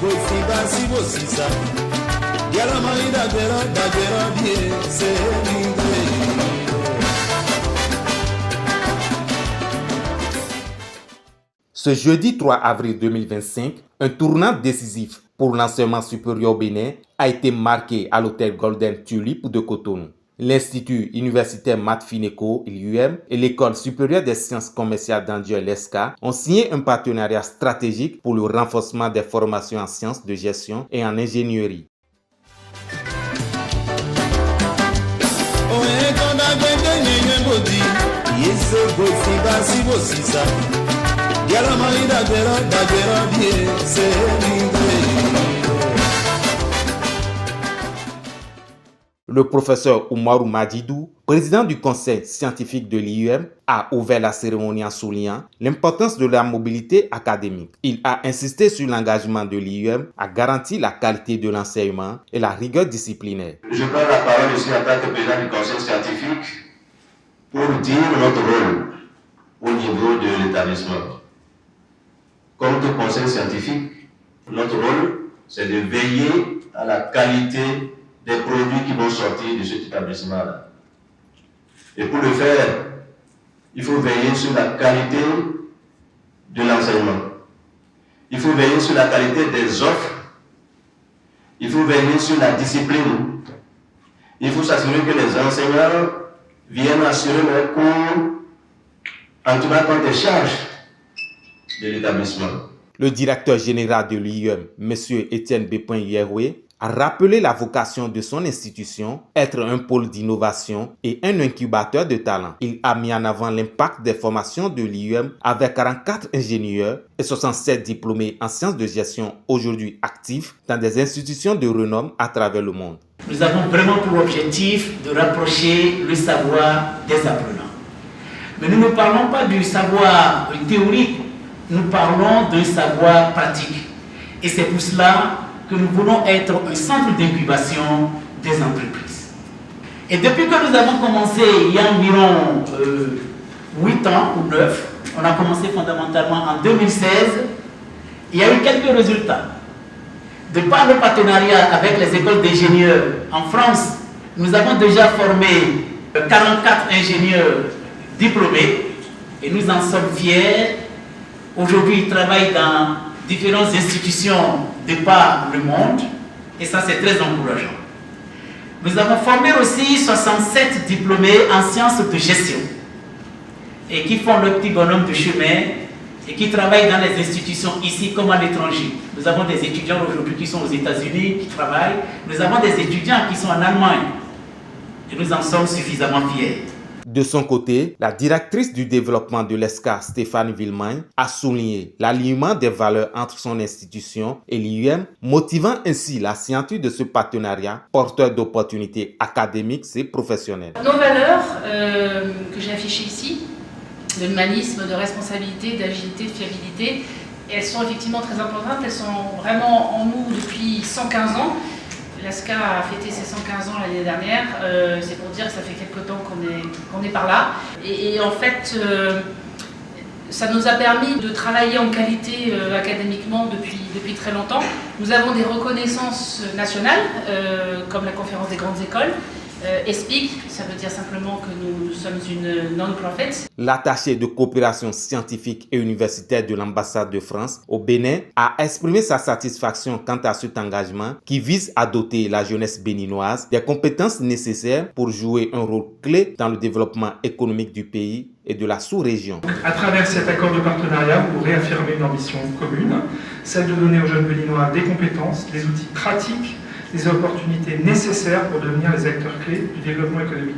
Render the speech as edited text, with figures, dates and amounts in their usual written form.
Ce jeudi 3 avril 2025, un tournant décisif pour l'enseignement supérieur au Bénin a été marqué à l'hôtel Golden Tulip de Cotonou. L'Institut universitaire Matfineco, l'IUM, et l'École supérieure des sciences commerciales d'Andieu, l'ESCA, ont signé un partenariat stratégique pour le renforcement des formations en sciences de gestion et en ingénierie. Le professeur Oumarou Madidou, président du conseil scientifique de l'IUM, a ouvert la cérémonie en soulignant l'importance de la mobilité académique. Il a insisté sur l'engagement de l'IUM à garantir la qualité de l'enseignement et la rigueur disciplinaire. Je prends la parole ici en tant que président du conseil scientifique pour dire notre rôle au niveau de l'établissement. Comme tout conseil scientifique, notre rôle, c'est de veiller à la qualité des produits qui vont sortir de cet établissement-là. Et pour le faire, il faut veiller sur la qualité de l'enseignement. Il faut veiller sur la qualité des offres. Il faut veiller sur la discipline. Il faut s'assurer que les enseignants viennent assurer leurs cours en tenant compte des charges de l'établissement. Le directeur général de l'IUM, M. Étienne Bépin-Yeroué, a rappelé la vocation de son institution, être un pôle d'innovation et un incubateur de talent. Il a mis en avant l'impact des formations de l'IUM avec 44 ingénieurs et 67 diplômés en sciences de gestion aujourd'hui actifs dans des institutions de renom à travers le monde. Nous avons vraiment pour objectif de rapprocher le savoir des apprenants. Mais nous ne parlons pas du savoir théorique, nous parlons d'un savoir pratique. Et c'est pour cela que nous voulons être un centre d'incubation des entreprises. Et depuis que nous avons commencé, il y a environ 8 ans ou 9, on a commencé fondamentalement en 2016, il y a eu quelques résultats. De par le partenariat avec les écoles d'ingénieurs en France, nous avons déjà formé 44 ingénieurs diplômés et nous en sommes fiers. Aujourd'hui, ils travaillent dans différentes institutions de par le monde et ça c'est très encourageant. Nous avons formé aussi 67 diplômés en sciences de gestion et qui font le petit bonhomme de chemin et qui travaillent dans les institutions ici comme à l'étranger. Nous avons des étudiants aujourd'hui qui sont aux États-Unis, qui travaillent. Nous avons des étudiants qui sont en Allemagne et nous en sommes suffisamment fiers. De son côté, la directrice du développement de l'ESCA, Stéphanie Villemagne, a souligné l'alignement des valeurs entre son institution et l'IUM, motivant ainsi la signature de ce partenariat porteur d'opportunités académiques et professionnelles. Nos valeurs que j'ai affichées ici, de humanisme, de responsabilité, d'agilité, de fiabilité, elles sont effectivement très importantes, elles sont vraiment en nous depuis 115 ans. L'ESCA a fêté ses 115 ans l'année dernière, c'est pour dire que ça fait quelque temps qu'on est par là. Et en fait, ça nous a permis de travailler en qualité académiquement depuis très longtemps. Nous avons des reconnaissances nationales, comme la conférence des grandes écoles. ESPIC, ça veut dire simplement que nous sommes une non-profit. L'attaché de coopération scientifique et universitaire de l'ambassade de France au Bénin a exprimé sa satisfaction quant à cet engagement qui vise à doter la jeunesse béninoise des compétences nécessaires pour jouer un rôle clé dans le développement économique du pays et de la sous-région. À travers cet accord de partenariat, vous réaffirmez une ambition commune, celle de donner aux jeunes béninois des compétences, des outils pratiques, des opportunités nécessaires pour devenir les acteurs clés du développement économique